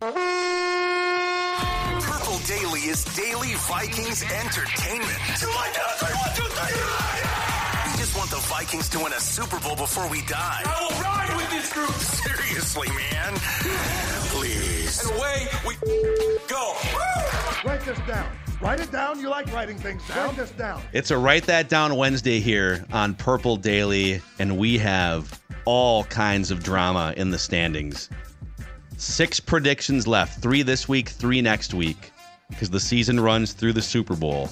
Purple Daily is daily Vikings entertainment. We just want the Vikings to win a Super Bowl before we die. I will ride with this group. Seriously, man. Please. And away we go. Write this down. Write it down. You like writing things down. Write this down. It's a Write That Down Wednesday here on Purple Daily, and we have all kinds of drama in the standings. 6 predictions left. 3 this week, 3 next week, because the season runs through the Super Bowl.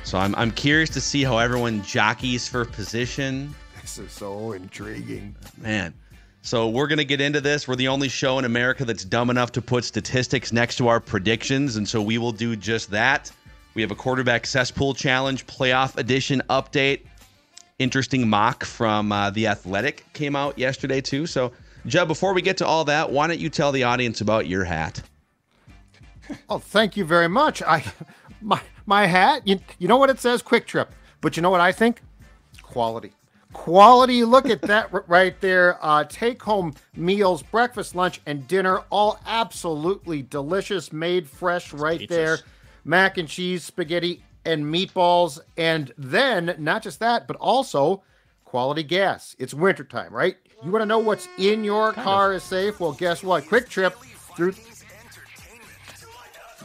So I'm curious to see how everyone jockeys for position. This is so intriguing. Man. So we're going to get into this. We're the only show in America that's dumb enough to put statistics next to our predictions, and so we will do just that. We have a quarterback cesspool challenge, playoff edition update. Interesting mock from The Athletic came out yesterday, too. So, Jeb, before we get to all that, why don't you tell the audience about your hat? Oh, thank you very much. My hat, you know what it says? Quick Trip. But you know what I think? Quality. Quality. Look at that right there. Take-home meals, breakfast, lunch, and dinner, all absolutely delicious, made fresh right there. Mac and cheese, spaghetti, and meatballs. And then, not just that, but also quality gas. It's wintertime, right? You want to know what's in your car is safe? Well, guess what? Quick Trip through...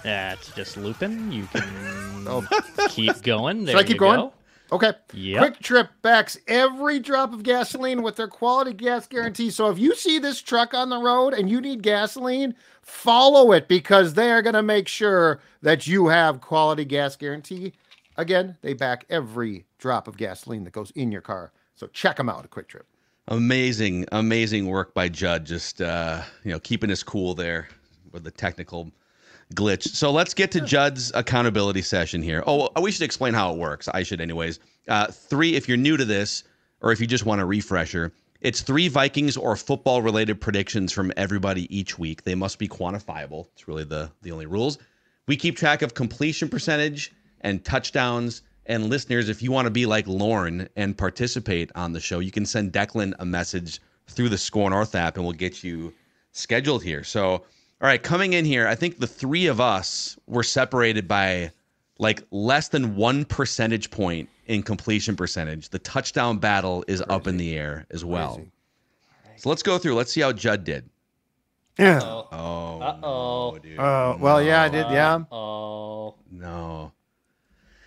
That's just looping. You can keep going. There Should I keep going? Go. Okay. Yep. Quick Trip backs every drop of gasoline with their quality gas guarantee. So if you see this truck on the road and you need gasoline, follow it because they are going to make sure that you have quality gas guarantee. Again, they back every drop of gasoline that goes in your car. So check them out at Quick Trip. Amazing work by Judd. Just keeping us cool there with the technical glitch. So let's get to Judd's accountability session here. Oh, we should explain how it works. I should anyways. 3, if you're new to this, or if you just want a refresher, it's 3 Vikings or football-related predictions from everybody each week. They must be quantifiable. It's really the only rules. We keep track of completion percentage and touchdowns. And listeners, if you want to be like Lauren and participate on the show, you can send Declan a message through the Score North app, and we'll get you scheduled here. So, all right, coming in here, I think the 3 of us were separated by like less than 1 percentage point in completion percentage. The touchdown battle is up in the air as well. Crazy. So let's go through. Let's see how Judd did. Yeah. Uh-oh. No, dude. Well, yeah, I did. Yeah. Oh. No.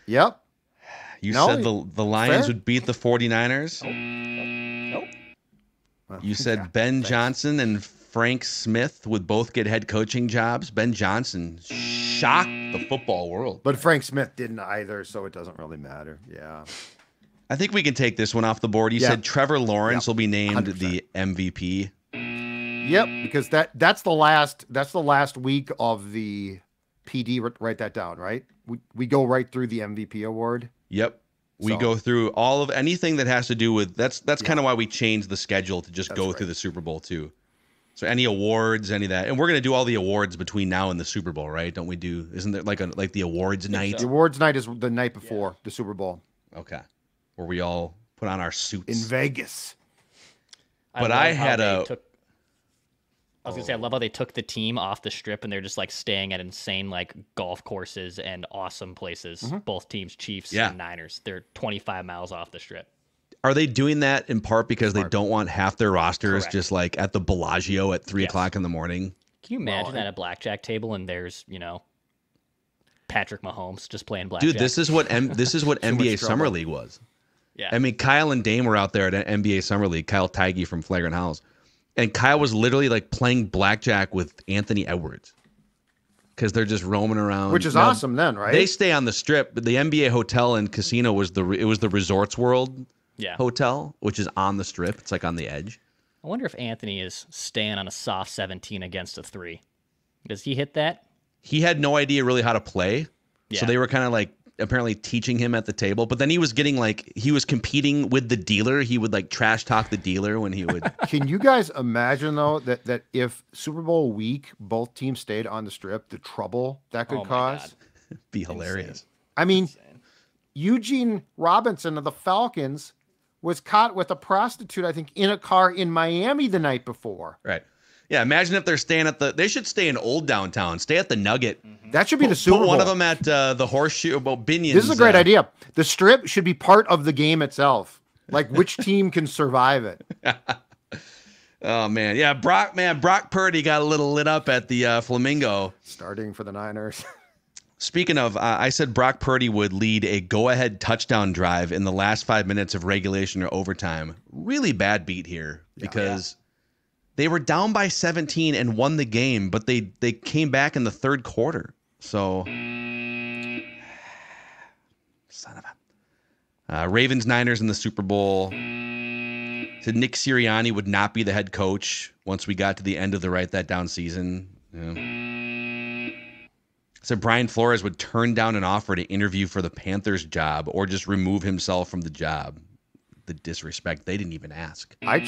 Yep. You No, said the Lions fair. would beat the 49ers? Nope. Well, You said yeah, Ben thanks. Johnson and Frank Smith would both get head coaching jobs. Ben Johnson shocked the football world. But Frank Smith didn't either, so it doesn't really matter. Yeah. I think we can take this one off the board. You Yeah. said Trevor Lawrence Yep. will be named 100%. the MVP. Yep, because that's the last week of the PD. Write that down, right? We go right through the MVP award. Yep. We So- go through all of anything that has to do with that's kind of why we changed the schedule to just That's go right. through the Super Bowl too. So any awards, any of that, and we're gonna do all the awards between now and the Super Bowl, right? Don't we do? Isn't there like the awards night? The awards night is the night before the Super Bowl Okay, where we all put on our suits. in Vegas. But love I how had they a- took- I was gonna say I love how they took the team off the strip and they're just like staying at insane like golf courses and awesome places. Both teams, Chiefs Yeah. and Niners. They're 25 miles off the strip. Are they doing that in part because they Smart. don't want half their rosters Correct. just like at the Bellagio at 3 Yes. o'clock in the morning? Can you imagine Well, at a blackjack table and there's Patrick Mahomes just playing blackjack? Dude, this is what NBA Summer trouble. League was. yeah. I mean, Kyle and Dame were out there at NBA Summer League. Kyle Tighe from Flagrant Howls, and Kyle was literally like playing blackjack with Anthony Edwards because they're just roaming around, Which is Now, awesome then, right? They stay on the strip, but the NBA hotel and casino was the Resorts World yeah. hotel, which is on the strip. It's like on the edge. I wonder if Anthony is staying on a soft 17 against a 3. Does he hit that? He had no idea really how to play, Yeah. so they were kind of like apparently teaching him at the table. But then he was getting like he was competing with the dealer. He would like trash talk the dealer when he would. Can you guys imagine though that if Super Bowl week both teams stayed on the strip, the trouble that could Oh my cause? God. Be hilarious. I mean, Eugene Robinson of the Falcons was caught with a prostitute, I think, in a car in Miami the night before. Right. Yeah, imagine if they're staying at they should stay in old downtown. Stay at the Nugget. That should be the Super Bowl. Put one of them at the Horseshoe, Binions. This is a great idea. The strip should be part of the game itself. Like which team can survive it. Oh man, yeah, Brock Purdy got a little lit up at the Flamingo. Starting for the Niners. Speaking of, I said Brock Purdy would lead a go-ahead touchdown drive in the last 5 minutes of regulation or overtime. Really bad beat here because they were down by 17 and won the game, but they came back in the third quarter. So, son of a Ravens Niners in the Super Bowl. Said Nick Sirianni would not be the head coach once we got to the end of the Write That Down season. Yeah. Said Brian Flores would turn down an offer to interview for the Panthers job or just remove himself from the job. The disrespect. They didn't even ask. I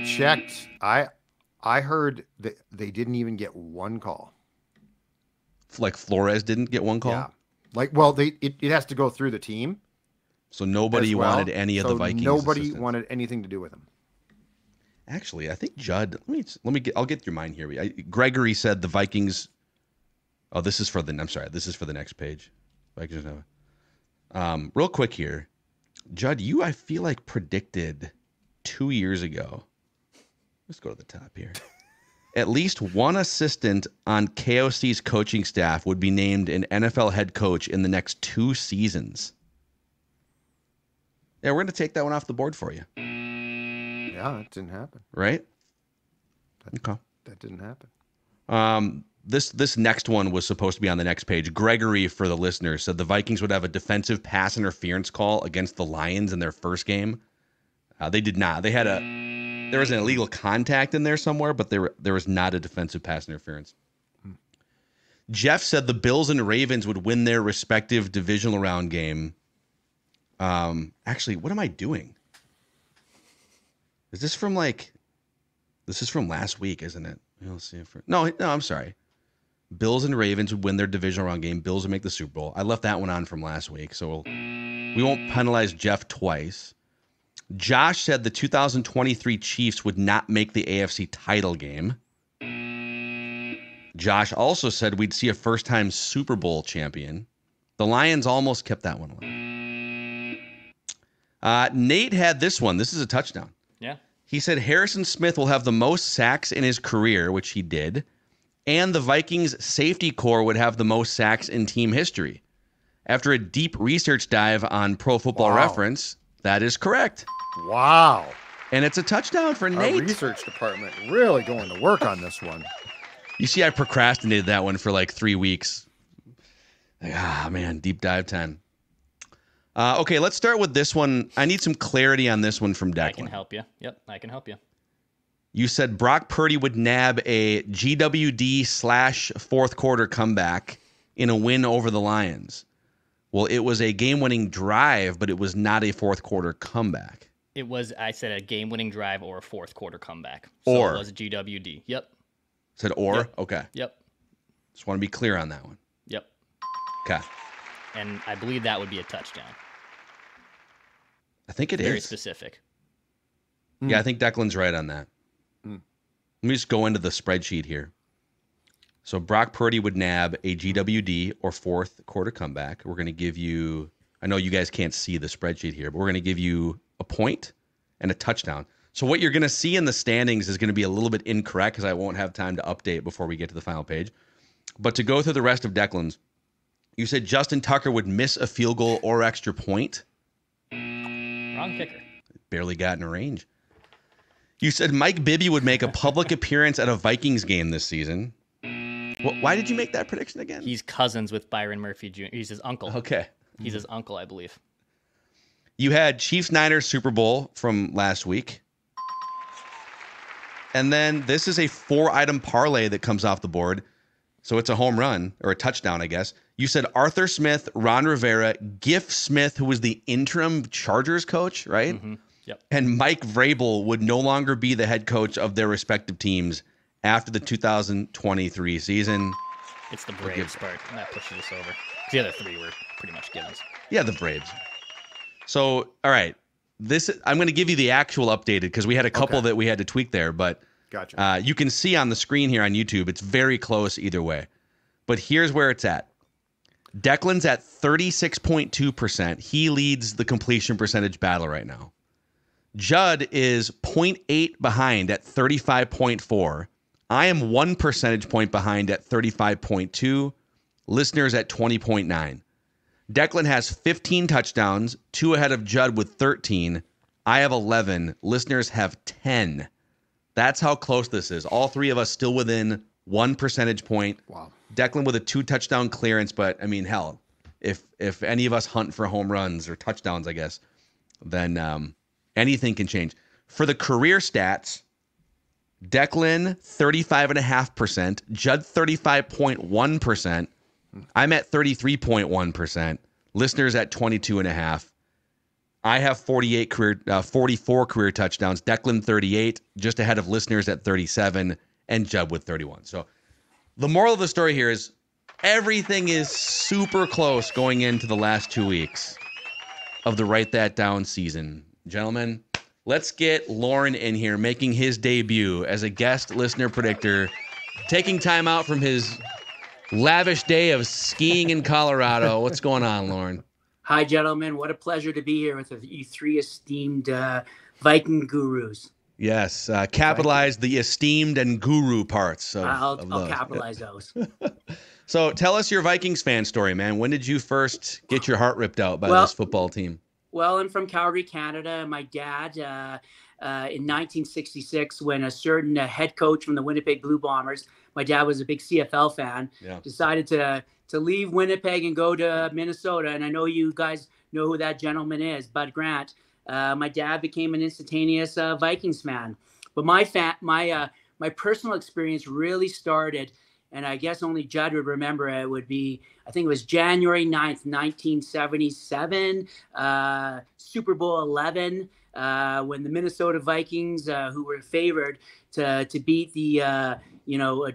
checked. I heard that they didn't even get one call. Like Flores didn't get one call? Yeah. Like, well, it has to go through the team. So nobody wanted any of the Vikings. Nobody wanted anything to do with him. Actually, I think Judd. I'll get your mind here. Gregory said the Vikings. Oh, this is for the. I'm sorry. This is for the next page. Vikings. Real quick here, Judd. I feel like predicted 2 years ago. Let's go to the top here. At least one assistant on KOC's coaching staff would be named an NFL head coach in the next 2 seasons. Yeah, we're going to take that one off the board for you. Yeah, it didn't happen. Right? Okay. That didn't happen. This next one was supposed to be on the next page. Gregory, for the listeners, said the Vikings would have a defensive pass interference call against the Lions in their first game. They did not. There was an illegal contact in there somewhere, but there was not a defensive pass interference. Jeff said the Bills and Ravens would win their respective divisional round game. Actually, what am I doing? Is this from this is from last week, isn't it? Let's see. No, I'm sorry. Bills and Ravens would win their divisional round game. Bills would make the Super Bowl. I left that one on from last week, so we won't penalize Jeff twice. Josh said the 2023 Chiefs would not make the AFC title game. Josh also said we'd see a first-time Super Bowl champion. The Lions almost kept that one alive. Nate had this one. This is a touchdown. Yeah. He said Harrison Smith will have the most sacks in his career, which he did, and the Vikings safety core would have the most sacks in team history. After a deep research dive on Pro Football Reference, that is correct. Wow. And it's a touchdown for Nate. Our research department really going to work on this one. You see, I procrastinated that one for like 3 weeks. Man, deep dive time. Okay, let's start with this one. I need some clarity on this one from Declan. I can help you. Yep, I can help you. You said Brock Purdy would nab a GWD / fourth quarter comeback in a win over the Lions. Well, it was a game-winning drive, but it was not a fourth quarter comeback. I said a game-winning drive or a fourth quarter comeback. So it was a GWD. Yep. Said or? Yep. Okay. Yep. Just want to be clear on that one. Yep. Okay. And I believe that would be a touchdown. I think it is. Very specific. Yeah, I think Declan's right on that. Let me just go into the spreadsheet here. So Brock Purdy would nab a GWD or fourth quarter comeback. We're going to give you, I know you guys can't see the spreadsheet here, but we're going to give you a point and a touchdown. So what you're going to see in the standings is going to be a little bit incorrect because I won't have time to update before we get to the final page. But to go through the rest of Declan's, you said Justin Tucker would miss a field goal or extra point. Wrong kicker. Barely got in range. You said Mike Bibby would make a public appearance at a Vikings game this season. Why did you make that prediction again? He's cousins with Byron Murphy Jr. He's his uncle. Okay. He's his uncle, I believe. You had Chiefs-Niners Super Bowl from last week. And then this is a 4-item parlay that comes off the board. So it's a home run, or a touchdown, I guess. You said Arthur Smith, Ron Rivera, Giff Smith, who was the interim Chargers coach, right? Mm-hmm. Yep. And Mike Vrabel would no longer be the head coach of their respective teams after the 2023 season. It's the Braves part, and that pushes us over. The other three were pretty much givens. Yeah, the Braves. So, all right. I'm going to give you the actual updated because we had a couple that we had to tweak there, but Gotcha. You can see on the screen here on YouTube, it's very close either way. But here's where it's at. Declan's at 36.2%. He leads the completion percentage battle right now. Judd is 0.8 behind at 35.4. I am 1 percentage point behind at 35.2. Listeners at 20.9. Declan has 15 touchdowns, 2 ahead of Judd with 13. I have 11. Listeners have 10. That's how close this is. All three of us still within 1 percentage point. Wow. Declan with a 2-touchdown clearance, but I mean, hell, if any of us hunt for home runs or touchdowns, I guess, then anything can change. For the career stats, Declan 35.5%, Judd 35.1%. I'm at 33.1%. Listeners at 22.5%. I have 44 career touchdowns. Declan 38, just ahead of listeners at 37, and Judd with 31. So the moral of the story here is everything is super close going into the last 2 weeks of the Write That Down season. Gentlemen, let's get Lauren in here making his debut as a guest listener predictor, taking time out from his lavish day of skiing in Colorado. What's going on, Lauren? Hi, gentlemen. What a pleasure to be here with you three esteemed Viking gurus. Yes, capitalize the esteemed and guru parts. I'll capitalize those. So tell us your Vikings fan story, man. When did you first get your heart ripped out by this football team? Well, I'm from Calgary, Canada. My dad, in 1966, when a certain head coach from the Winnipeg Blue Bombers, my dad was a big CFL fan, decided to leave Winnipeg and go to Minnesota. And I know you guys know who that gentleman is, Bud Grant. My dad became an instantaneous Vikings fan. But my personal experience really started, and I guess only Judd would remember it, would be, I think it was January 9th, 1977, Super Bowl 11, when the Minnesota Vikings, who were favored to beat the,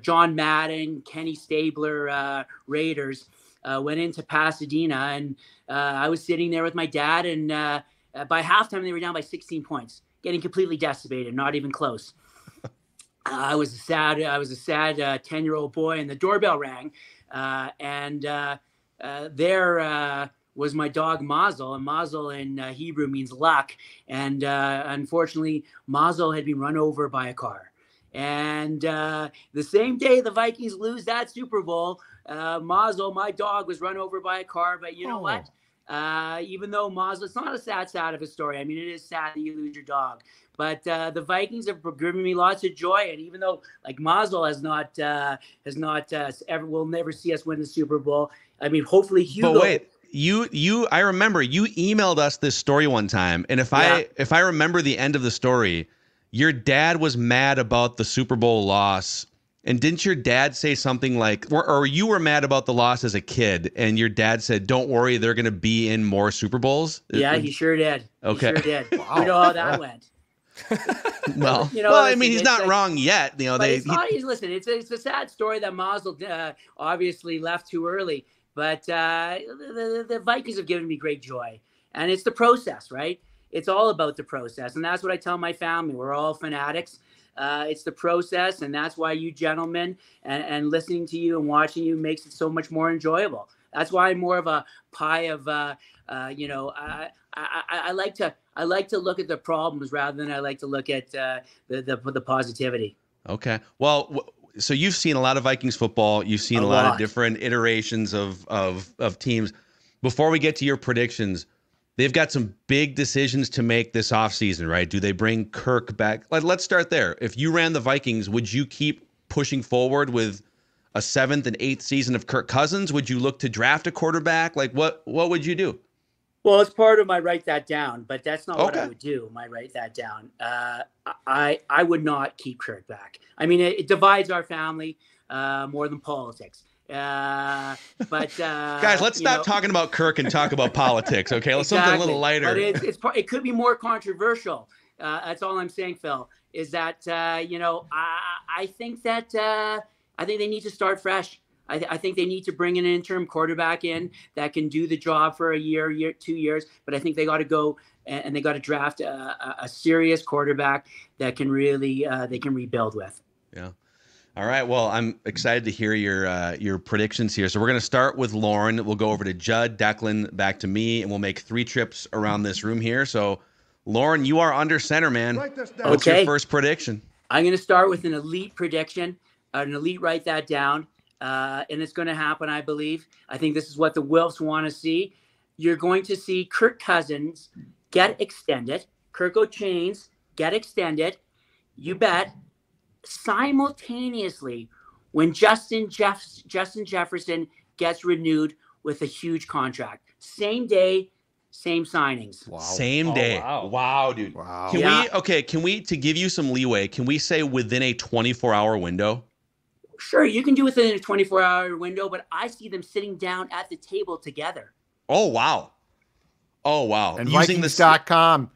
John Madden, Kenny Stabler Raiders, went into Pasadena. And I was sitting there with my dad, and by halftime, they were down by 16 points, getting completely decimated, not even close. I was a sad 10-year-old boy, and the doorbell rang, and there was my dog Mazel, and Mazel in Hebrew means luck, and unfortunately, Mazel had been run over by a car. And the same day the Vikings lose that Super Bowl, Mazel, my dog, was run over by a car. But you know what? Even though Mazel, it's not a sad of a story. I mean, it is sad that you lose your dog. But the Vikings have given me lots of joy, and even though like Mazel has not ever will never see us win the Super Bowl. I mean, hopefully Hugo. But wait, I remember you emailed us this story one time, and if I remember the end of the story, your dad was mad about the Super Bowl loss. And didn't your dad say something like, or you were mad about the loss as a kid, and your dad said, "Don't worry, they're going to be in more Super Bowls"? Yeah, he sure did. Okay. He sure did. Wow. You know how that went. Well, I mean, he's not wrong yet. Listen, it's a sad story that Mazel obviously left too early, but the Vikings have given me great joy, and it's the process, right? It's all about the process, and that's what I tell my family. We're all fanatics. It's the process, and that's why you gentlemen and listening to you and watching you makes it so much more enjoyable. That's why I'm more of a pie of, I like to look at the problems rather than I like to look at the positivity. Okay. Well, so you've seen a lot of Vikings football. You've seen a lot of different iterations of teams. Before we get to your predictions, they've got some big decisions to make this offseason, right? Do they bring Kirk back? Let's start there. If you ran the Vikings, would you keep pushing forward with a 7th and 8th season of Kirk Cousins? Would you look to draft a quarterback? Like, what would you do? Well, it's part of my write that down, but that's not what I would do. My write that down. I would not keep Kirk back. I mean, it divides our family more than politics. But guys, let's stop talking about Kirk and talk about politics. Okay, let's something a little lighter. But it could be more controversial. That's all I'm saying, Phil. Is that I think that I think they need to start fresh. I think they need to bring an interim quarterback in that can do the job for a year, 2 years. But I think they got to go and they got to draft a serious quarterback that can really they can rebuild with. Yeah. All right. Well, I'm excited to hear your predictions here. So we're going to start with Lauren. We'll go over to Judd, Declan, back to me, and we'll make 3 trips around this room here. So, Lauren, you are under center, man. What's your first prediction? I'm going to start with an elite prediction. An elite, write that down. And it's going to happen, I believe. I think this is what the Wilfs want to see. You're going to see Kirk Cousins get extended. Kirk O'Chains get extended. You bet. Simultaneously, when Justin Jefferson gets renewed with a huge contract. Same day, same signings. Wow. Same day. Wow, dude. Wow. Can we, to give you some leeway, can we say within a 24-hour window? Sure, you can do it within a 24-hour window, but I see them sitting down at the table together. Oh, wow. Oh, wow. And Vikings.com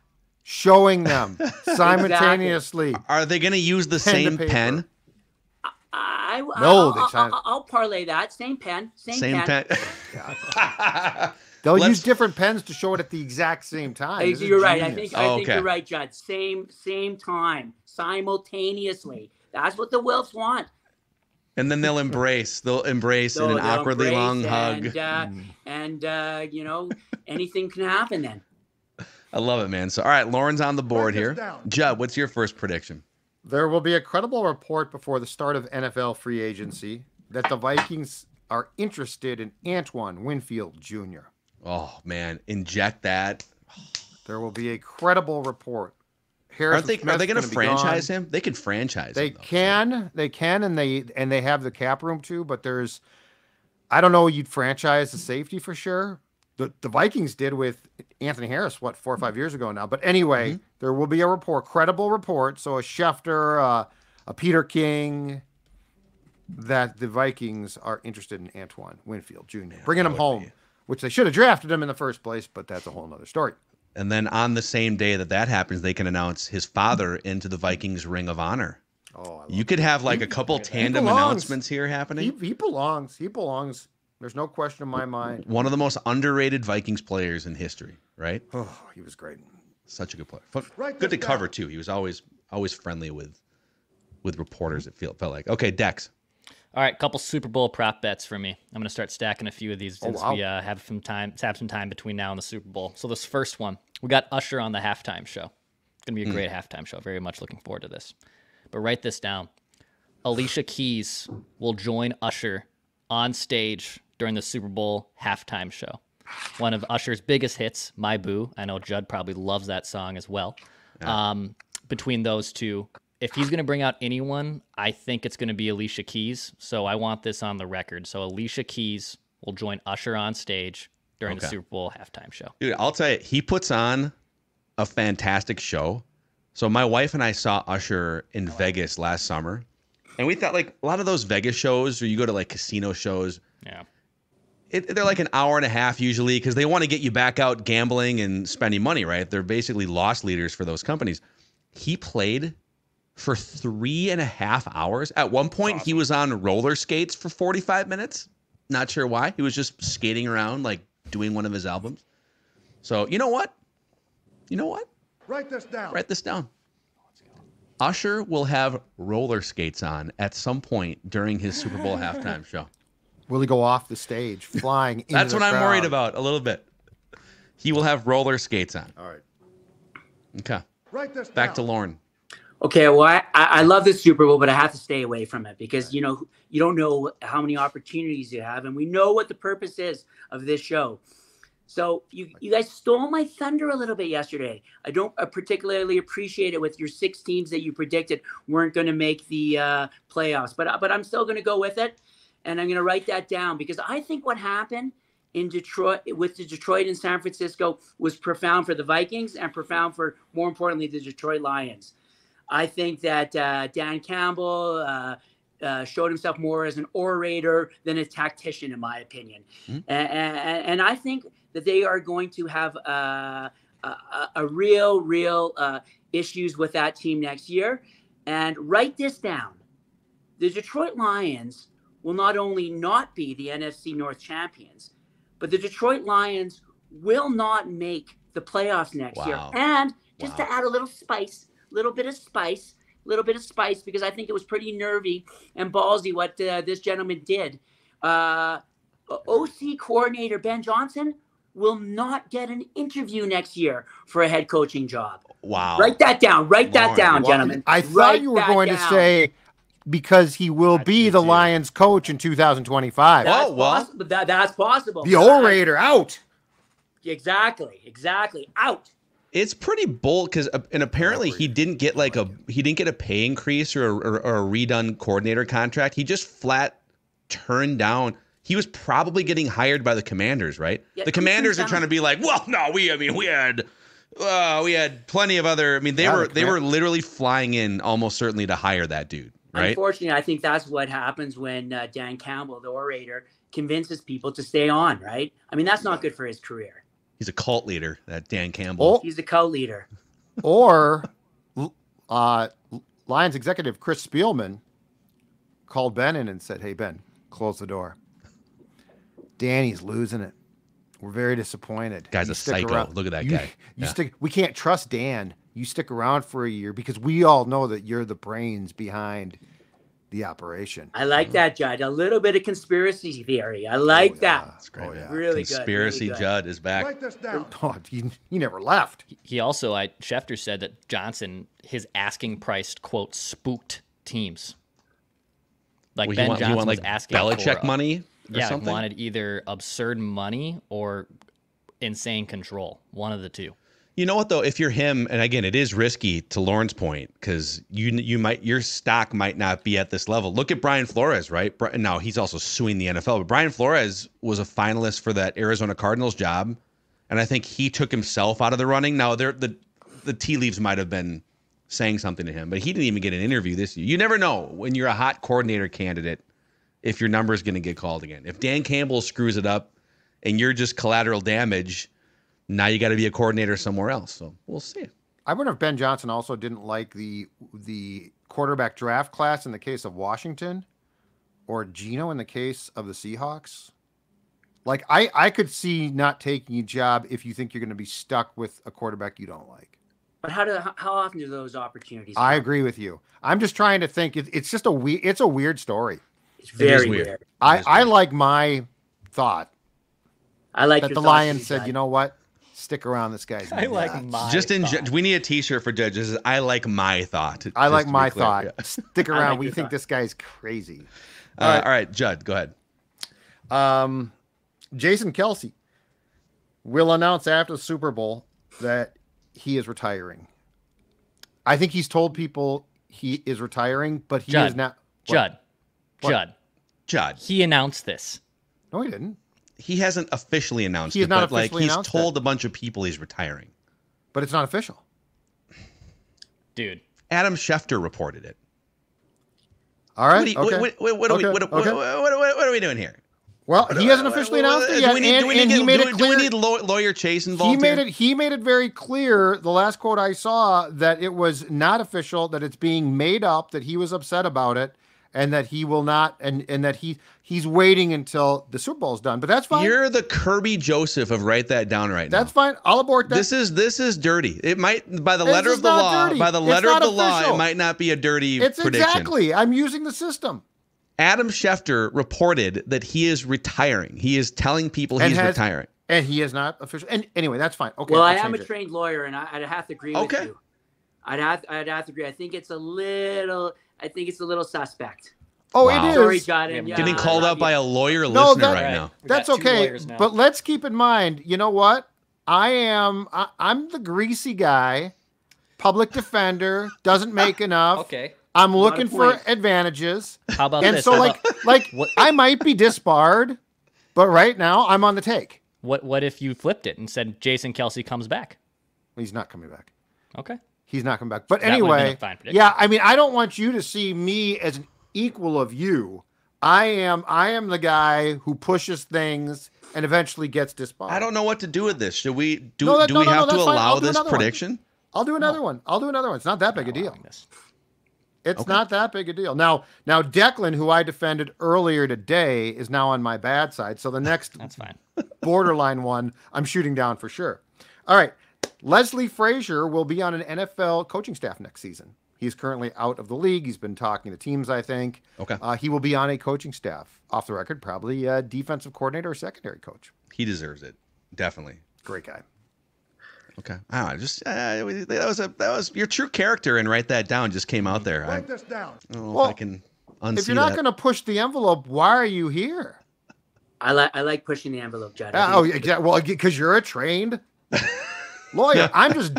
showing them simultaneously. Exactly. Are they going to use the same pen? I'll parlay that. Same pen. Same pen. They'll use different pens to show it at the exact same time. You're right. I think you're right, Judd. Same time, simultaneously. That's what the Wilfs want. And then they'll embrace in an awkwardly long hug. And you know, anything can happen then. I love it, man. So, all right, Lauren's on the board here. Judd, what's your first prediction? There will be a credible report before the start of NFL free agency that the Vikings are interested in Antoine Winfield Jr. Oh, man. Inject that. There will be a credible report. Are they going to franchise him? They could franchise him. They can, and they have the cap room too. But I don't know. You'd franchise the safety for sure. The Vikings did with Anthony Harris 4 or 5 years ago now. But anyway, there will be a credible report. So a Schefter, a Peter King, that the Vikings are interested in Antoine Winfield Jr. Bringing him home, which they should have drafted him in the first place. But that's a whole other story. And then on the same day that happens, they can announce his father into the Vikings Ring of Honor. Oh, you could have like a couple tandem announcements here happening. He belongs. He belongs. There's no question in my mind. One of the most underrated Vikings players in history, right? Oh, he was great. Such a good player. Good to cover too. He was always friendly with reporters. It felt like. Okay, Dex. All right, couple Super Bowl prop bets for me. I'm going to start stacking a few of these since we have some time between now and the Super Bowl. So this first one, we got Usher on the halftime show. It's going to be a great halftime show. Very much looking forward to this. But write this down. Alicia Keys will join Usher on stage during the Super Bowl halftime show. One of Usher's biggest hits, My Boo. I know Judd probably loves that song as well. Yeah. Between those two, if he's going to bring out anyone, I think it's going to be Alicia Keys. So I want this on the record. So Alicia Keys will join Usher on stage during the Super Bowl halftime show. Dude, I'll tell you, he puts on a fantastic show. So my wife and I saw Usher in Vegas last summer. And we thought like a lot of those Vegas shows, or you go to like casino shows. Yeah. They're like an hour and a half usually because they want to get you back out gambling and spending money, right? They're basically loss leaders for those companies. He played for 3.5 hours. At one point, he was on roller skates for 45 minutes. Not sure why. He was just skating around, like doing one of his albums. So, you know what? Write this down. Usher will have roller skates on at some point during his Super Bowl halftime show. Will he go off the stage, flying into That's the what crowd? I'm worried about a little bit. He will have roller skates on. All right. Okay. Write this Back down. to Lauren. Okay, well, I love the Super Bowl, but I have to stay away from it because, you know, you don't know how many opportunities you have, and we know what the purpose is of this show. So you guys stole my thunder a little bit yesterday. I don't particularly appreciate it with your 6 teams that you predicted weren't going to make the playoffs, but I'm still going to go with it, and I'm going to write that down because I think what happened in Detroit with the Detroit and San Francisco was profound for the Vikings and profound for, more importantly, the Detroit Lions. I think that Dan Campbell showed himself more as an orator than a tactician, in my opinion. Mm-hmm. And I think that they are going to have a real issues with that team next year. And write this down. The Detroit Lions will not only not be the NFC North champions, but the Detroit Lions will not make the playoffs next year. And just to add a little bit of spice, because I think it was pretty nervy and ballsy what this gentleman did. OC coordinator Ben Johnson will not get an interview next year for a head coaching job. Wow. Write that down. Write that down, gentlemen. I thought you were going to say because he will be the Lions coach in 2025. That's possible. The orator out. Exactly. Out. It's pretty bold because, and apparently he didn't get a pay increase or a redone coordinator contract. He just flat turned down. He was probably getting hired by the Commanders, right? Yeah, the Commanders are trying to be like, well, no, we had plenty of other. I mean, they were literally flying in almost certainly to hire that dude, right? Unfortunately, I think that's what happens when Dan Campbell, the orator, convinces people to stay on, right? I mean, that's not good for his career. He's a cult leader, that Dan Campbell. He's a cult leader. Or Lions executive Chris Spielman called Ben in and said, "Hey, Ben, close the door. Danny's losing it. We're very disappointed. Guy's a psycho. Around. Look at that guy. We can't trust Dan. You stick around for a year because we all know that you're the brains behind the operation." I like that, Judd. A little bit of conspiracy theory. I like that. That's great. Really conspiracy good. Judd is back. Write this down. Oh, he never left. He also, Schefter said that Johnson, his asking price, quote, spooked teams. Like Ben Johnson was asking Belichick money. Something? Wanted either absurd money or insane control. One of the two. You know what though? If you're him, and again, it is risky to Lauren's point because your stock might not be at this level. Look at Brian Flores, right? Now he's also suing the NFL, but Brian Flores was a finalist for that Arizona Cardinals job, and I think he took himself out of the running. Now the tea leaves might have been saying something to him, but he didn't even get an interview this year. You never know when you're a hot coordinator candidate if your number is going to get called again. If Dan Campbell screws it up and you're just collateral damage, now you got to be a coordinator somewhere else. So we'll see. I wonder if Ben Johnson also didn't like the quarterback draft class in the case of Washington or Geno in the case of the Seahawks. Like I could see not taking a job if you think you're going to be stuck with a quarterback you don't like. But how often do those opportunities come? I agree with you. I'm just trying to think. It's just a weird story. It's very weird. I like my thought. I like that the Lions said, you know what? Stick around. This guy's. I like my thought. We need a T-shirt for judges. I like my thought. I like my thought. Yeah. Stick around. We think this guy's crazy. All right, Judd, go ahead. Jason Kelce will announce after the Super Bowl that he is retiring. I think he's told people he is retiring, but he is not. Judd. He announced this. No, he didn't. He hasn't officially announced it, but he's told a bunch of people he's retiring. But it's not official. Dude. Adam Schefter reported it. All right. What are we doing here? Well, he hasn't officially announced it yet. Do we need lawyer Chase involved? He made it very clear, the last quote I saw, that it was not official, that it's being made up, that he was upset about it, and that he will not, and that he's waiting until the Super Bowl is done. But that's fine. You're the Kirby Joseph of write that down now. That's fine. I'll abort that. This is dirty. It might, by the letter of the law, it might not be a dirty prediction. Exactly. I'm using the system. Adam Schefter reported that he is retiring. He is telling people he's retiring. And he is not official. And anyway, that's fine. Okay. Well, I am a trained lawyer, and I'd have to agree with you. I'd have to agree. I think it's a little suspect. Oh, wow. It is. Sorry, John. Getting called out by a lawyer listener right now. That's okay. But let's keep in mind, you know what? I'm the greasy guy, public defender, doesn't make enough. Okay. I'm looking for advantages. How about this? And so I might be disbarred, but right now I'm on the take. What if you flipped it and said Jason Kelce comes back? He's not coming back. Okay. He's not coming back. But anyway, yeah, I mean, I don't want you to see me as an equal of you. I am the guy who pushes things and eventually gets disbarred. I don't know what to do with this. Should we do we have to allow this prediction? I'll do another one. It's not that big a deal. It's not that big a deal. Now Declan, who I defended earlier today, is now on my bad side. So the next That's fine. borderline one, I'm shooting down for sure. All right. Leslie Frazier will be on an NFL coaching staff next season. He's currently out of the league. He's been talking to teams, I think. Okay. He will be on a coaching staff. Off the record, probably a defensive coordinator or secondary coach. He deserves it. Definitely. Great guy. Okay. That was your true character, and write that down. Just came out there. Write this down. I don't know if I can unsee if you're not going to push the envelope, why are you here? I like pushing the envelope, Judd. Yeah. Well, because you're a trained lawyer. I'm just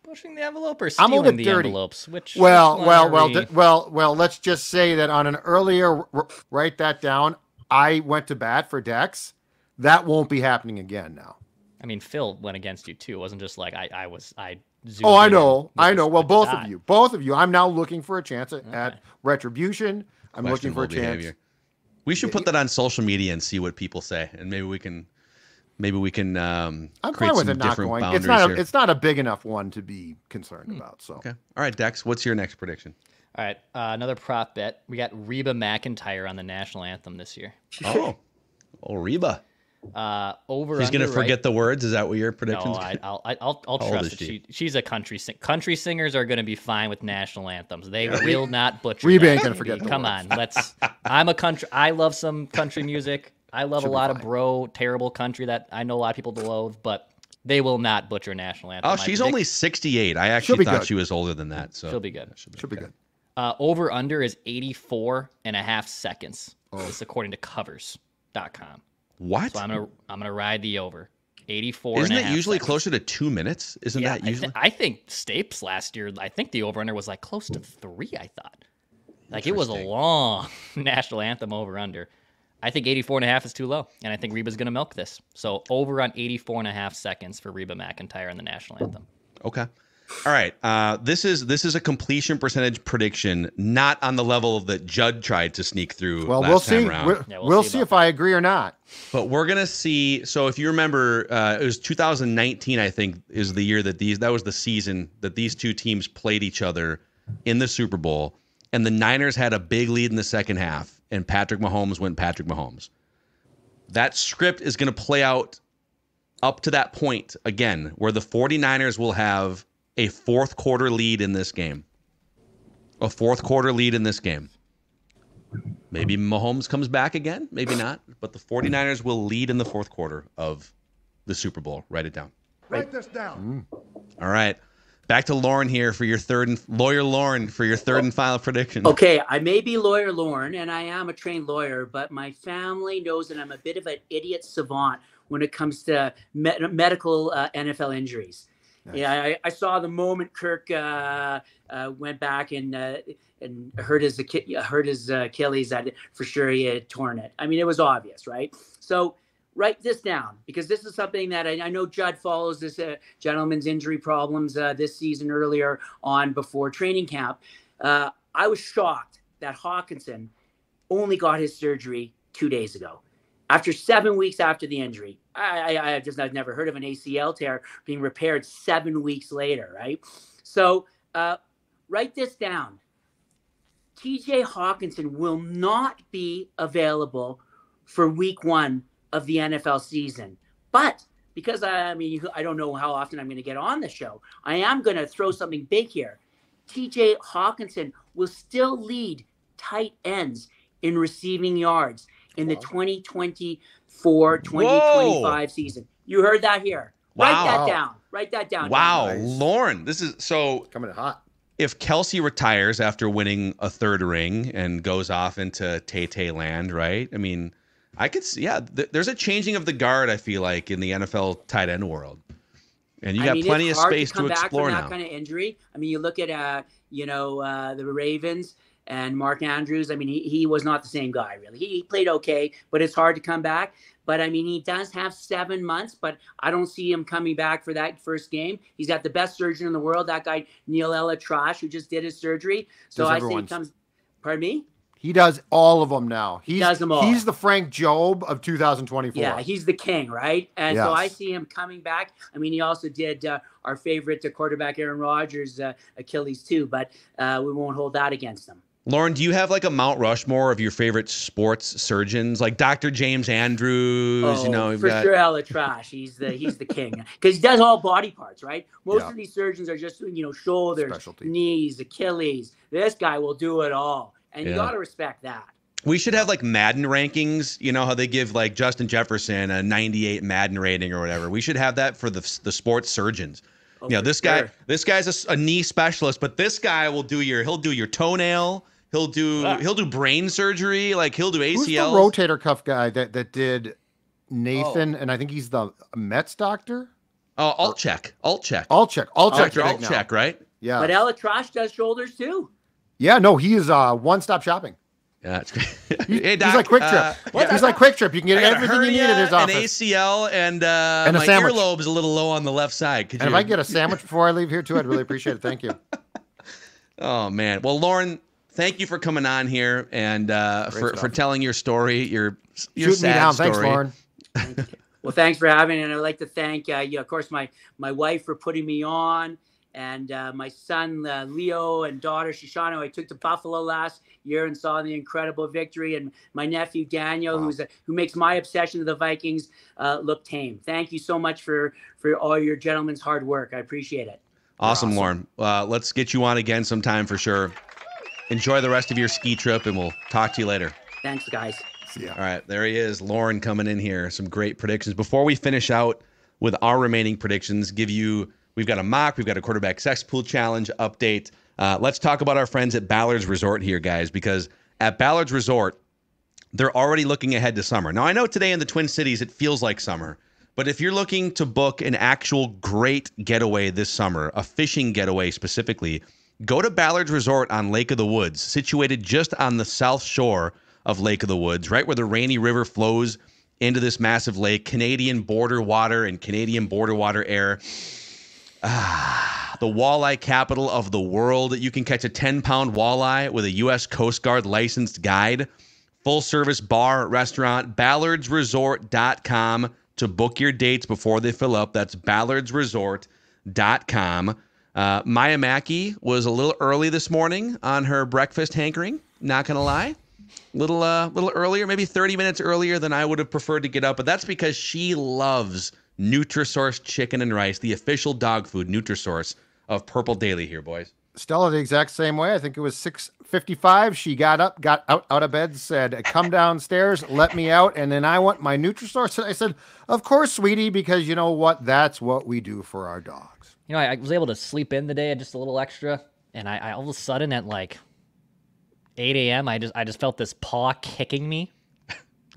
pushing the envelope or I'm a stealing little bit the dirty. envelopes. Well. Let's just say that on an earlier, write that down. I went to bat for Dex. That won't be happening again now. I mean, Phil went against you too. It wasn't just like I zoomed Oh, I in know. with Well, the both dot. of you. I'm now looking for a chance at reretribution. I'm looking for a chance. Behavior. We should put that on social media and see what people say, and maybe we can I'm create fine with some it not different going. boundaries here. It's not a big enough one to be concerned about. So Okay. All right, Dex, what's your next prediction? All right, another prop bet. We got Reba McEntire on the national anthem this year. Oh, Reba. Over. She's going to forget the words. Is that what your prediction's? No, I'll trust it. She's a country singers are going to be fine with national anthems. They will not butcher. Reba ain't that. going to forget. Come on, I love some country music. I love a lot of terrible country that I know a lot of people loathe, but they will not butcher national anthem. Oh, she's only 68. I actually thought she was older than that. So she'll be good. Should be good. Over under is 84.5 seconds. This is according to covers.com. What? So I'm gonna ride the over. 84. Isn't it usually seconds. closer to 2 minutes? Isn't that usually? I think Stapes last year. I think the over under was like close to 3. I thought, like it was a long national anthem over under. I think 84.5 is too low, and I think Reba's gonna milk this. So over on 84.5 seconds for Reba McEntire in the national anthem. Okay. All right. This is a completion percentage prediction, not on the level that Judd tried to sneak through. Well, last we'll see. time around. We'll see if I agree or not. But we're gonna see. So if you remember, it was 2019. I think is the year that was the season that these two teams played each other in the Super Bowl, and the Niners had a big lead in the second half, and Patrick Mahomes went Patrick Mahomes. That script is gonna play out up to that point again, where the 49ers will have a fourth quarter lead in this game. Maybe Mahomes comes back again. Maybe not. But the 49ers will lead in the fourth quarter of the Super Bowl. Write it down. Write this down. All right. Back to Lauren here for your third and final prediction. Okay, I may be lawyer Lauren, and I am a trained lawyer, but my family knows that I'm a bit of an idiot savant when it comes to medical NFL injuries. Nice. Yeah, I saw the moment Kirk went back and hurt his Achilles that for sure he had torn it. I mean, it was obvious, right? So write this down because this is something that I know Judd follows this gentleman's injury problems this season earlier on before training camp. I was shocked that Hockenson only got his surgery 2 days ago. After 7 weeks after the injury, I've never heard of an ACL tear being repaired 7 weeks later, right? So write this down. TJ Hockenson will not be available for week 1 of the NFL season. But because I don't know how often I'm going to get on the show, I am going to throw something big here. TJ Hockenson will still lead tight ends in receiving yards in the 2024-2025 season. You heard that here. Wow. Write that down. Wow, Nice. Lauren, this is so Coming in hot. If Kelsey retires after winning a third ring and goes off into Tay land, right? I mean, I could see, there's a changing of the guard, I feel like, in the NFL tight end world. And you got plenty of space to explore now. That kind of injury. I mean, you look at, the Ravens and Mark Andrews. I mean, he was not the same guy, really. He played okay, but it's hard to come back. But, I mean, he does have 7 months, but I don't see him coming back for that first game. He's got the best surgeon in the world, that guy Neil Ella Trash, who just did his surgery. So I think he comes – pardon me? He does all of them now. He does them all. He's the Frank Jobe of 2024. Yeah, he's the king, right? And so I see him coming back. I mean, he also did our favorite quarterback Aaron Rodgers' Achilles too, but we won't hold that against him. Lauren, do you have like a Mount Rushmore of your favorite sports surgeons, like Dr. James Andrews? Oh, sure, hella trash. He's the king because he does all body parts, right? Most of these surgeons are just shoulders, knees, Achilles. This guy will do it all, and you got to respect that. We should have like Madden rankings. You know how they give like Justin Jefferson a 98 Madden rating or whatever. We should have that for the sports surgeons. This guy's a knee specialist, but this guy he'll do your toenail. He'll do brain surgery. Like he'll do ACLs. Who's the rotator cuff guy that did Nathan? And I think he's the Mets doctor. Oh, alt check, Dr. Altcheck, right? Yeah. But Ella Trash does shoulders too. Yeah, no, he is one-stop shopping. Yeah, it's great. He's like Quick Trip. He's like Quick Trip. You can get everything you need in his office. An ACL and my earlobe is a little low on the left side. If I get a sandwich before I leave here too, I'd really appreciate it. Thank you. Oh man. Well, Lauren, thank you for coming on here and for telling your story. Your sad story. Thanks, Lauren. Well, thanks for having me, and I'd like to thank of course, my wife for putting me on. And my son, Leo, and daughter, Shoshana, I took to Buffalo last year and saw the incredible victory. And my nephew, Daniel, who makes my obsession of the Vikings look tame. Thank you so much for all your gentlemen's hard work. I appreciate it. Awesome, Lauren. Let's get you on again sometime for sure. Enjoy the rest of your ski trip, and we'll talk to you later. Thanks, guys. See ya. All right, there he is, Lauren coming in here. Some great predictions. Before we finish out with our remaining predictions, we've got a mock, we've got a quarterback cesspool challenge update. Let's talk about our friends at Ballard's Resort here, guys, because at Ballard's Resort, they're already looking ahead to summer. Now, I know today in the Twin Cities, it feels like summer, but if you're looking to book an actual great getaway this summer, a fishing getaway specifically, go to Ballard's Resort on Lake of the Woods, situated just on the south shore of Lake of the Woods, right where the Rainy River flows into this massive lake, Canadian border water and Canadian border water air. The walleye capital of the world. You can catch a 10-pound walleye with a U.S. Coast Guard licensed guide. Full-service bar, restaurant, ballardsresort.com to book your dates before they fill up. That's ballardsresort.com. Maya Mackey was a little early this morning on her breakfast hankering, not going to lie. Little earlier, maybe 30 minutes earlier than I would have preferred to get up, but that's because she loves Nutrisource chicken and rice, the official dog food Nutrisource of Purple Daily here, boys. Stella the exact same way. I think it was 6:55. She got up, got out of bed, said, "Come downstairs, let me out, and then I want my Nutrisource." I said, "Of course, sweetie, because you know what? That's what we do for our dogs." I was able to sleep in the day just a little extra, and I all of a sudden at like 8 a.m. I just felt this paw kicking me.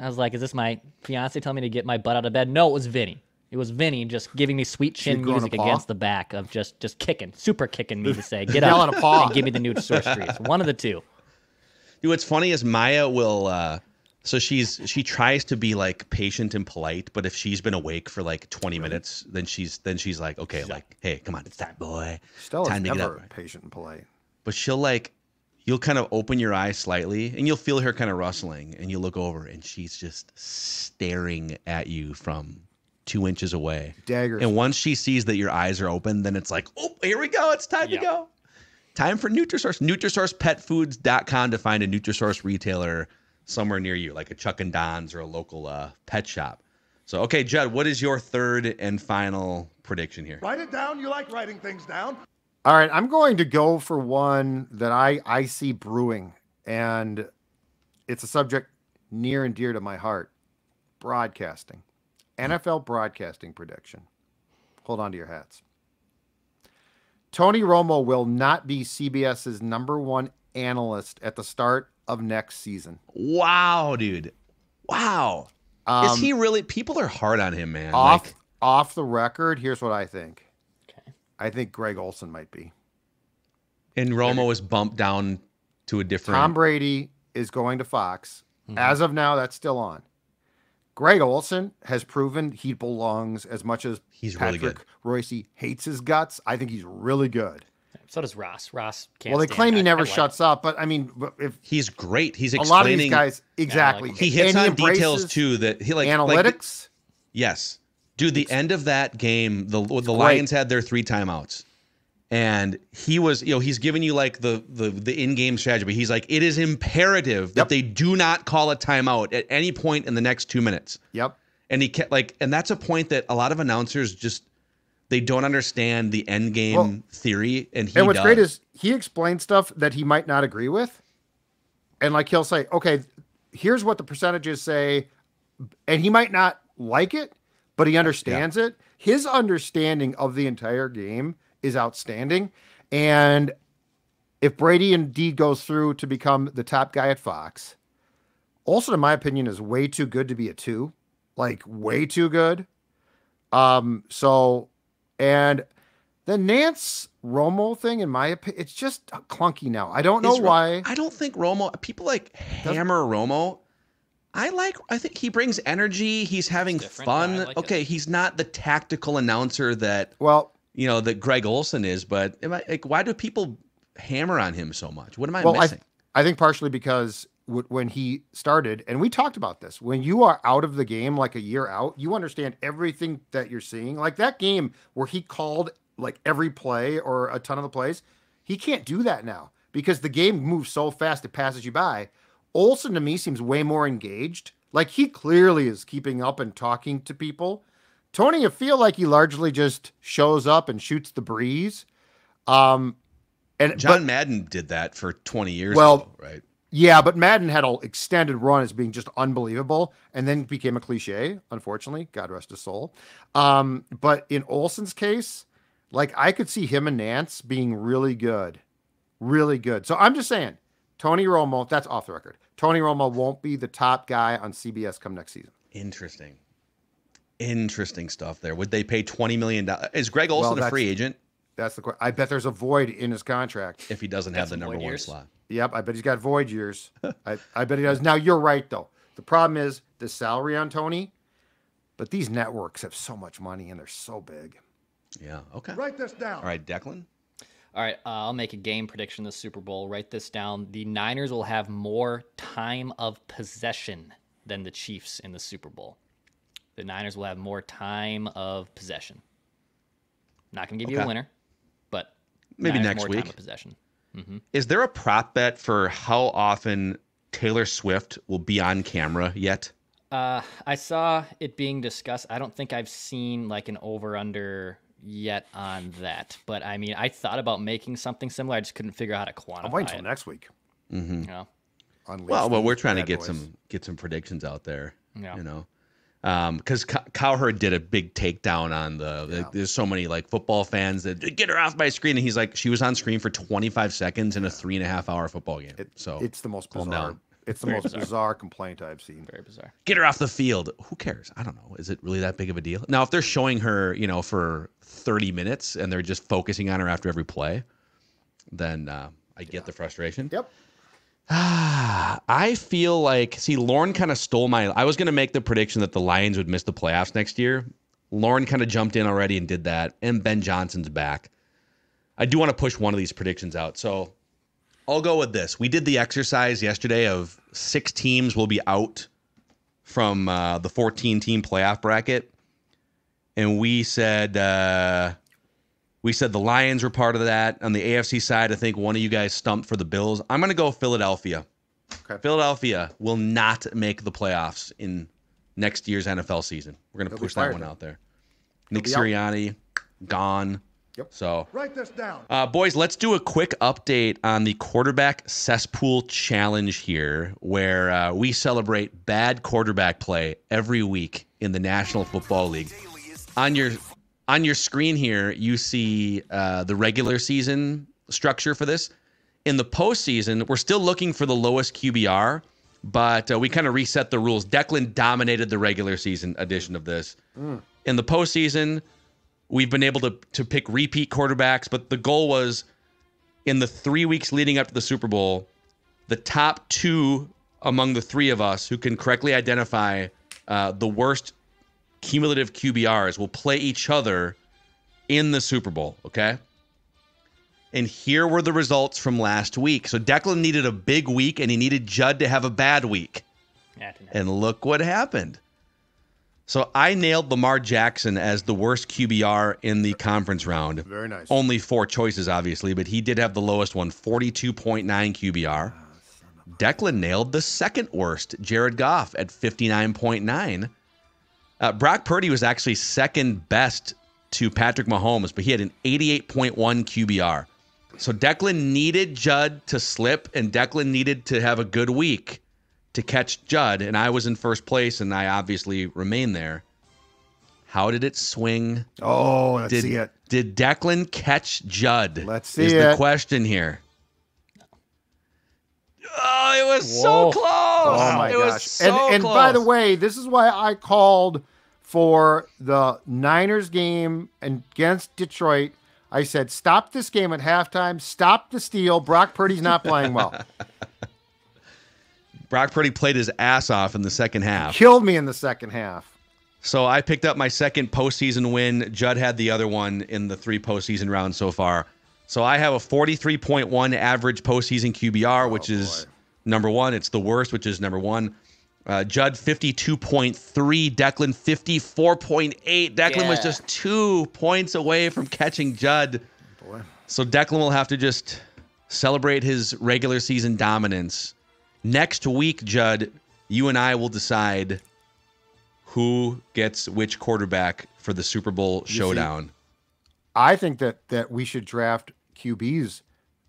I was like, "Is this my fiance telling me to get my butt out of bed?" No, it was Vinny. It was Vinny just giving me sweet chin music against the back of just kicking, super kicking me to say, "Get up and give me the Nutrisource treats." One of the two. Dude, what's funny is Maya will, so she tries to be like patient and polite, but if she's been awake for like 20 minutes, then she's like, okay, like, hey, come on, it's time, boy. Stella's time to get never up. patient and polite. But you'll kind of open your eyes slightly and you'll feel her kind of rustling and you look over and she's just staring at you from 2 inches away. Daggers. And once she sees that your eyes are open, then it's like, oh, here we go. It's time to go. Time for Nutrisource. NutrisourcePetFoods.com to find a Nutrisource retailer somewhere near you, like a Chuck and Don's or a local pet shop. So, okay, Judd, what is your third and final prediction here? Write it down. You like writing things down. All right, I'm going to go for one that I see brewing, and it's a subject near and dear to my heart. Broadcasting. NFL broadcasting prediction. Hold on to your hats. Tony Romo will not be CBS's #1 analyst at the start of next season. Wow, dude. Wow. Is he really? People are hard on him, man. Off the record, here's what I think. Okay. I think Greg Olsen might be. And Romo is bumped down to a different... Tom Brady is going to Fox. Mm-hmm. As of now, that's still on. Greg Olsen has proven he belongs as much as he's Patrick really good. Royce hates his guts. I think he's really good. So does Ross. Ross can't. Well, they stand claim he it. never I like shuts up, but I mean, if He's great. He's a explaining. lot of these guys, exactly. him. He hits And on details embraces too that he like analytics. Yes. Dude, the end of that game, the Lions had their 3 timeouts. And he was, he's giving you like the in-game strategy. But he's like, it is imperative that they do not call a timeout at any point in the next 2 minutes. Yep. And he kept and that's a point that a lot of announcers just, they don't understand the end game theory. And what's great is he explains stuff that he might not agree with. And like he'll say, okay, here's what the percentages say. And he might not like it, but he understands it. His understanding of the entire game is outstanding. And if Brady indeed goes through to become the top guy at Fox, Olsen, in my opinion, is way too good to be a 2, like way too good. And the Nance Romo thing, in my opinion, it's just clunky now. I don't know why. I don't think Romo, people like hammer Romo. I think he brings energy. He's having fun. Okay, he's not the tactical announcer that that Greg Olsen is, but why do people hammer on him so much? What am I missing? I think partially because when he started, and we talked about this, when you are out of the game like a year out, you understand everything that you're seeing. Like that game where he called like every play or a ton of the plays, he can't do that now because the game moves so fast it passes you by. Olsen to me seems way more engaged. Like he clearly is keeping up and talking to people. Tony, I feel like he largely just shows up and shoots the breeze. John Madden did that for 20 years ago, right? Yeah, but Madden had an extended run as being just unbelievable and then became a cliche, unfortunately. God rest his soul. But in Olsen's case, like I could see him and Nance being really good. Really good. So I'm just saying, Tony Romo, that's off the record. Tony Romo won't be the top guy on CBS come next season. Interesting stuff there. Would they pay $20 million? Is Greg Olsen a free agent? That's the question. I bet there's a void in his contract. If he doesn't have the number 1 slot. Yep, I bet he's got void years. I bet he does. Now, you're right, though. The problem is the salary on Tony, but these networks have so much money and they're so big. Yeah, okay. Write this down. All right, Declan? All right, I'll make a game prediction in the Super Bowl. Write this down. The Niners will have more time of possession than the Chiefs in the Super Bowl. The Niners will have more time of possession. Not going to give you a winner, but maybe Niners next more week. Time of possession. Mm-hmm. Is there a prop bet for how often Taylor Swift will be on camera yet? I saw it being discussed. I don't think I've seen like an over-under yet on that. But I mean, I thought about making something similar. I just couldn't figure out how to quantify it. I'm waiting until next week. Mm-hmm. Yeah. Well, we're trying to get some predictions out there. Yeah. You know. Because Cowherd did a big takedown on there's so many like football fans that get her off my screen, and he's like, she was on screen for 25 seconds in a 3.5-hour football game. It's the most bizarre. It's the most bizarre complaint I've seen. Very bizarre. Get her off the field. Who cares? I don't know. Is it really that big of a deal? Now, if they're showing her, for 30 minutes and they're just focusing on her after every play, then I get the frustration. Yep. I feel like, Lauren kind of stole I was going to make the prediction that the Lions would miss the playoffs next year. Lauren kind of jumped in already and did that. And Ben Johnson's back. I do want to push one of these predictions out. So I'll go with this. We did the exercise yesterday of 6 teams will be out from the 14-team playoff bracket. And we said the Lions were part of that. On the AFC side, I think one of you guys stumped for the Bills. I'm going to go Philadelphia. Okay. Philadelphia will not make the playoffs in next year's NFL season. We're going to push that one out there. Nick Sirianni, gone. Yep. So write this down. Boys, let's do a quick update on the quarterback cesspool challenge here, where we celebrate bad quarterback play every week in the National Football League. On your screen here, you see the regular season structure for this. In the postseason, we're still looking for the lowest QBR, but we kind of reset the rules. Declan dominated the regular season edition of this. In the postseason, we've been able to pick repeat quarterbacks, but the goal was in the 3 weeks leading up to the Super Bowl, the top 2 among the 3 of us who can correctly identify the worst cumulative QBRs will play each other in the Super Bowl, okay? And here were the results from last week. So Declan needed a big week, and he needed Judd to have a bad week. And look what happened. So I nailed Lamar Jackson as the worst QBR in the conference round. Very nice. Only 4 choices, obviously, but he did have the lowest one, 42.9 QBR. Declan nailed the second worst, Jared Goff, at 59.9. Brock Purdy was actually second best to Patrick Mahomes, but he had an 88.1 QBR. So Declan needed Judd to slip, and Declan needed to have a good week to catch Judd, and I was in first place, and I obviously remained there. How did it swing? Oh, let's see it. Did Declan catch Judd? Let's see is it. the question here. Oh, it was so close. Oh, my gosh. Was so and close. by the way, this is why I called for the Niners game against Detroit. I said, stop this game at halftime. Stop the steal. Brock Purdy's not playing well. Brock Purdy played his ass off in the second half. Killed me in the second half. So I picked up my second postseason win. Judd had the other one in the 3 postseason rounds so far. So I have a 43.1 average postseason QBR, which is number 1. It's the worst, which is number 1. Judd 52.3, Declan 54.8. Declan was just 2 points away from catching Judd. So Declan will have to just celebrate his regular season dominance. Next week, Judd, you and I will decide who gets which quarterback for the Super Bowl showdown. I think that we should draft QBs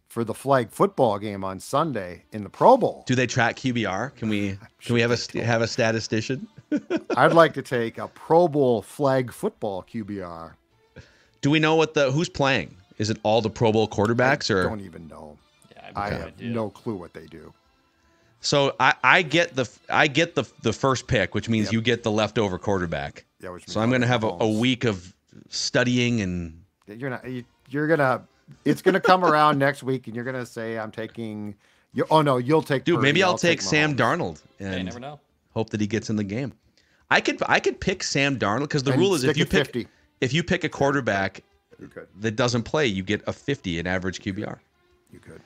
for the flag football game on Sunday in the Pro Bowl. Do they track QBR? Can we have a statistician? I'd like to take a Pro Bowl flag football QBR. Do we know who's playing? Is it all the Pro Bowl quarterbacks, or don't even know? Yeah, I have no clue what they do. So I get the first pick, which means you get the leftover quarterback. Yeah, so I'm going to have a week of studying, and it's going to come around next week, and you're going to say I'm taking. You'll take. Dude, Purdy, maybe I'll take Sam Darnold, and you never know. Hope that he gets in the game. I could pick Sam Darnold because the rule is if you pick a quarterback that doesn't play, you get a 50 in average QBR. You could.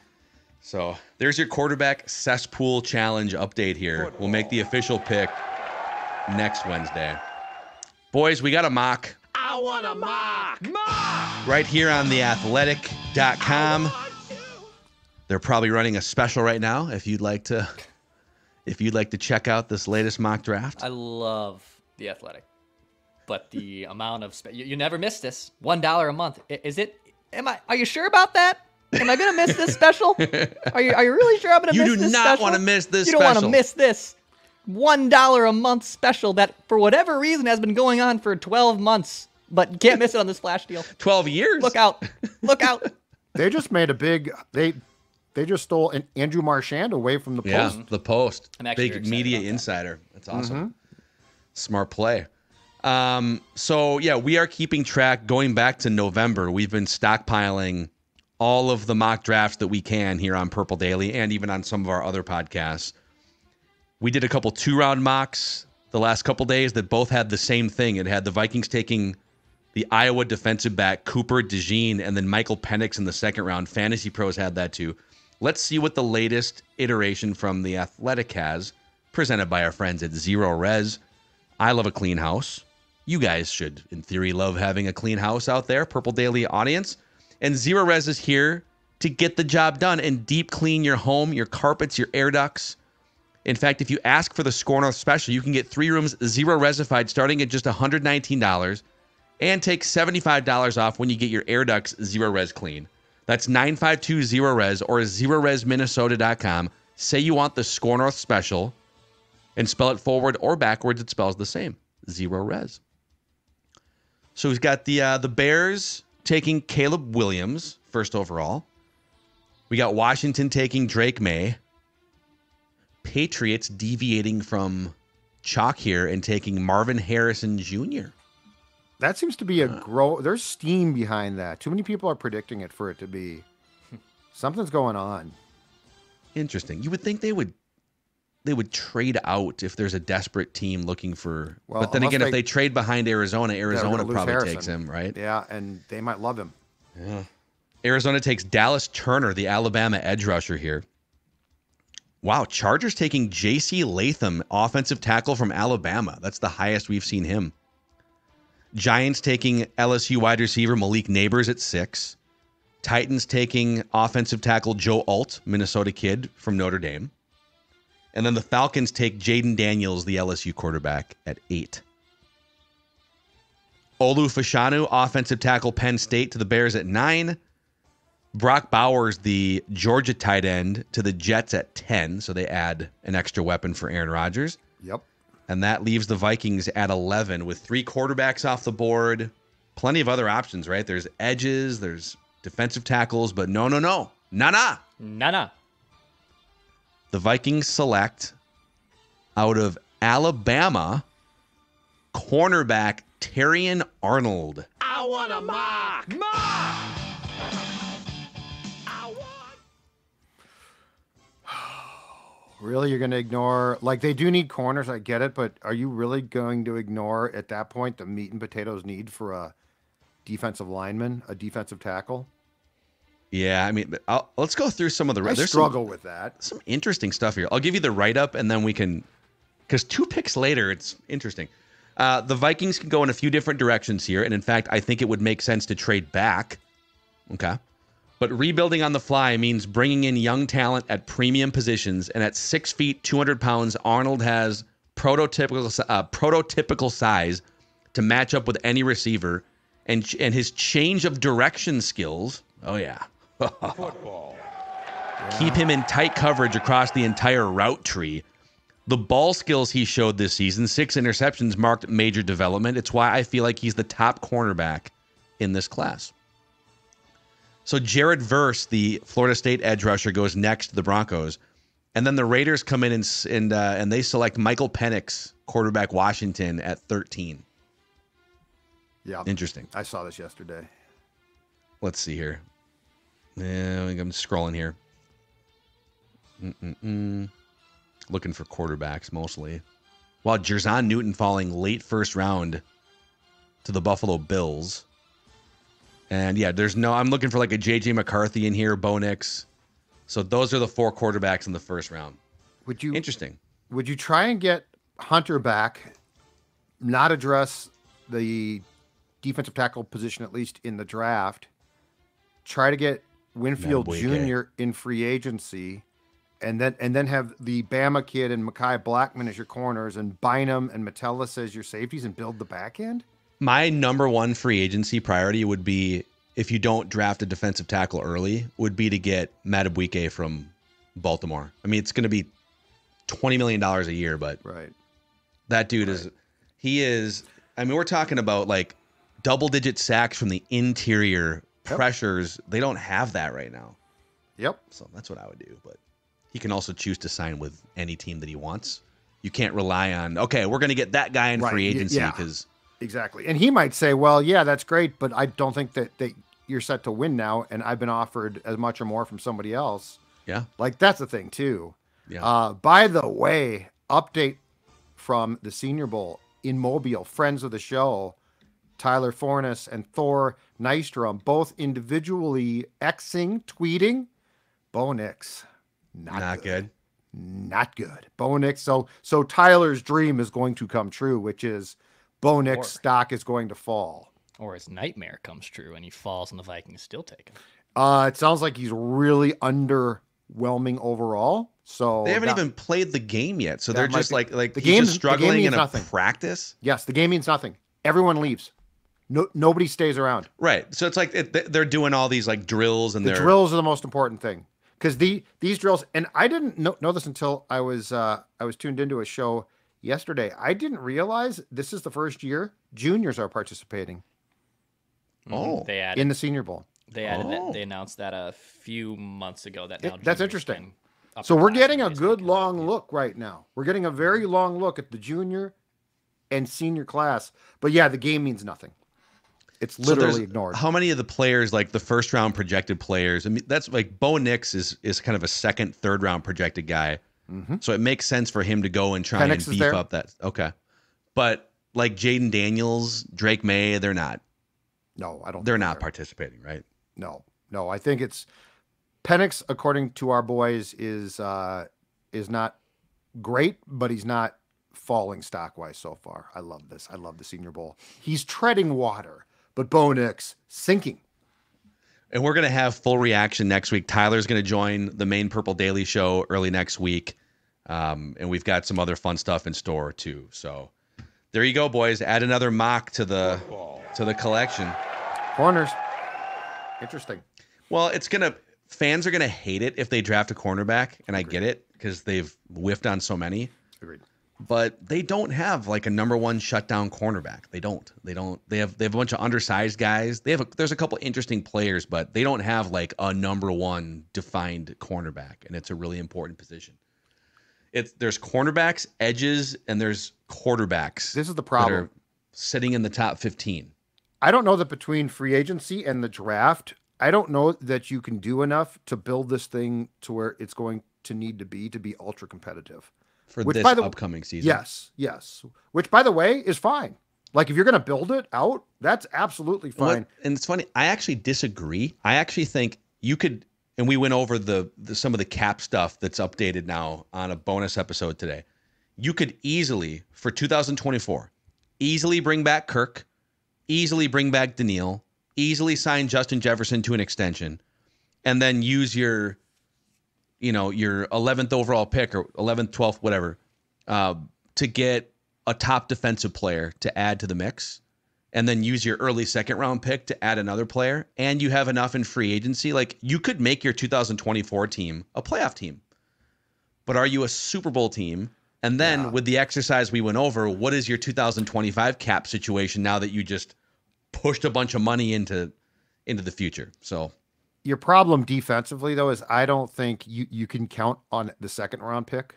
So there's your quarterback cesspool challenge update here. We'll make the official pick next Wednesday. Boys, we got a mock. I want a mock. Right here on theathletic.com. They're probably running a special right now if you'd like to check out this latest mock draft. I love The Athletic. But the amount of you never miss this. $1 a month. Is it? Are you sure about that? Am I going to miss this special? Are you really sure I'm going to miss this special? You do not want to miss this special. You don't want to miss this $1 a month special that, for whatever reason, has been going on for 12 months, but you can't miss it on this flash deal. 12 years. Look out. Look out. They just made a big, they just stole an Andrew Marchand away from the Post. Yeah, the Post. Big media insider. That's awesome. Smart play. So, yeah, we are keeping track. Going back to November, we've been stockpiling all of the mock drafts that we can here on Purple Daily and even on some of our other podcasts. We did a couple 2-round mocks the last couple days that both had the same thing. It had the Vikings taking the Iowa defensive back Cooper DeJean and then Michael Penix in the second round. Fantasy Pros had that too. Let's see what the latest iteration from The Athletic has, presented by our friends at Zero Res. I love a clean house. You guys should, in theory, love having a clean house out there, Purple Daily audience. And Zero Res is here to get the job done and deep clean your home, your carpets, your air ducts. In fact, if you ask for the Score North special, you can get 3 rooms Zero Resified starting at just $119 and take $75 off when you get your air ducts Zero Res clean. That's 952 Zero Res or ZeroResMinnesota.com. Say you want the Score North special and spell it forward or backwards. It spells the same. Zero Res. So we've got the Bears taking Caleb Williams first overall. We got Washington taking Drake May. Patriots deviating from chalk here and taking Marvin Harrison Jr. That seems to be there's steam behind that. Too many people are predicting it for it to be. Something's going on. Interesting. You would think they would trade out if there's a desperate team looking for. Well, but then again, if they trade behind Arizona probably takes him, right? Yeah, and they might love him. Yeah. Arizona takes Dallas Turner, the Alabama edge rusher here. Wow, Chargers taking J.C. Latham, offensive tackle from Alabama. That's the highest we've seen him. Giants taking LSU wide receiver Malik Neighbors at 6. Titans taking offensive tackle Joe Alt, Minnesota kid from Notre Dame. And then the Falcons take Jaden Daniels, the LSU quarterback, at 8. Olu Fashanu, offensive tackle Penn State, to the Bears at 9. Brock Bowers, the Georgia tight end, to the Jets at 10. So they add an extra weapon for Aaron Rodgers. Yep. And that leaves the Vikings at 11 with 3 quarterbacks off the board. Plenty of other options, right? There's edges, there's defensive tackles, but no. Nah. The Vikings select out of Alabama cornerback Terrion Arnold. I want a mock. Really, you're going to ignore, like, they do need corners, I get it, but are you really going to ignore at that point the meat and potatoes need for a defensive lineman, a defensive tackle? Yeah, I mean, let's go through some of the. I struggle with that. Some interesting stuff here. I'll give you the write-up, and then we can, because 2 picks later, it's interesting. The Vikings can go in a few different directions here, and in fact, I think it would make sense to trade back. Okay. But rebuilding on the fly means bringing in young talent at premium positions, and at 6 feet, 200 pounds, Arnold has prototypical size to match up with any receiver, and his change of direction skills. Oh yeah, football. Keep him in tight coverage across the entire route tree. The ball skills he showed this season, 6 interceptions, marked major development. It's why I feel like he's the top cornerback in this class. So Jared Verse, the Florida State edge rusher, goes next to the Broncos. And then the Raiders come in and they select Michael Penix, quarterback Washington, at 13. Yeah. Interesting. I saw this yesterday. Let's see here. Yeah, I'm scrolling here. Looking for quarterbacks mostly. Wow, Jerzon Newton falling late first round to the Buffalo Bills. And yeah, I'm looking for like a J.J. McCarthy in here, Bo Nix. So those are the 4 quarterbacks in the first round. Interesting. Would you try and get Hunter back, not address the defensive tackle position, at least in the draft, try to get Winfield Jr. in free agency, and then have the Bama kid and Mekhi Blackman as your corners and Bynum and Metellus as your safeties and build the back end? My number 1 free agency priority would be, if you don't draft a defensive tackle early, would be to get Madubuike from Baltimore. I mean, it's going to be $20 million a year, but right. That dude is, I mean, we're talking about like double-digit sacks from the interior pressures. They don't have that right now. Yep. So that's what I would do, but he can also choose to sign with any team that he wants. You can't rely on, okay, we're going to get that guy in free agency because... Exactly. And he might say, well, yeah, that's great, but I don't think that you're set to win now, and I've been offered as much or more from somebody else. Yeah. Like, that's the thing, too. Yeah. By the way, update from the Senior Bowl in Mobile, friends of the show, Tyler Fornes and Thor Nystrom, both individually tweeting, Bo Nix, not good. Not good. Bo Nix. So Tyler's dream is going to come true, which is Bo Nix stock is going to fall. Or his nightmare comes true and he falls and the Vikings still take him. It sounds like he's really underwhelming overall. So they haven't even played the game yet. So they're just like the game just struggling in a practice. Yes, the game means nothing. Everyone leaves. Nobody stays around. Right. So it's like they're doing all these like drills, and the drills are the most important thing, because these drills. And I didn't know this until I was tuned into a show yesterday. I didn't realize this is the first year juniors are participating. Oh, they added in the Senior Bowl. They added that. They announced that a few months ago. That's interesting. So we're getting a good long look right now. We're getting a very long look at the junior and senior class. But yeah, the game means nothing. It's literally ignored. How many of the players, like the first round projected players? I mean, that's like Bo Nix is kind of a second, third round projected guy. Mm-hmm. So it makes sense for him to go and try and beef up that. Okay. But like Jaden Daniels, Drake May, they're not. No, I don't. They're not participating, right? No. No, I think it's Penix, according to our boys, is not great, but he's not falling stock-wise so far. I love this. I love the Senior Bowl. He's treading water, but Bo Nix sinking. And we're going to have full reaction next week. Tyler's going to join the main Purple Daily Show early next week. And we've got some other fun stuff in store too. So there you go, boys. Add another mock to the collection. Corners. Interesting. Well, fans are gonna hate it if they draft a cornerback, and I get it because they've whiffed on so many. Agreed. But they don't have like a number one shutdown cornerback. They don't. They have a bunch of undersized guys. There's a couple interesting players, but they don't have like a number one defined cornerback, and it's a really important position. There's cornerbacks, edges, and there's quarterbacks. This is the problem. That are sitting in the top 15. I don't know that between free agency and the draft, I don't know that you can do enough to build this thing to where it's going to need to be ultra competitive. For this upcoming season. Yes. Which, by the way, is fine. Like, if you're going to build it out, that's absolutely fine. And it's funny. I actually disagree. I actually think you could, and we went over some of the cap stuff that's updated now on a bonus episode today. You could easily, for 2024, easily bring back Kirk, easily bring back Daniil, easily sign Justin Jefferson to an extension, and then use your 11th overall pick or 11th, 12th, whatever, to get a top defensive player to add to the mix, and then use your early second round pick to add another player, and you have enough in free agency. Like, you could make your 2024 team a playoff team, but are you a Super Bowl team? And then with the exercise we went over, what is your 2025 cap situation now that you just pushed a bunch of money into the future? So your problem defensively, though, is I don't think you can count on the second round pick.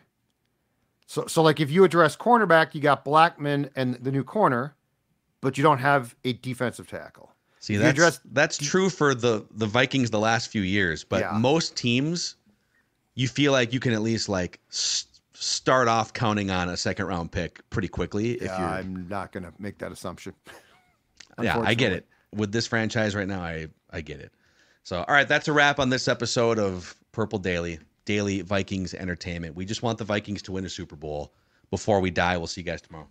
So like, if you address cornerback, you got Blackman and the new corner, but you don't have a defensive tackle. See, that's true for the Vikings the last few years, but most teams, you feel like you can at least like start off counting on a second round pick pretty quickly. Yeah, I'm not going to make that assumption. Yeah, I get it. With this franchise right now, I get it. So, all right, that's a wrap on this episode of Purple Daily Vikings Entertainment. We just want the Vikings to win a Super Bowl before we die. We'll see you guys tomorrow.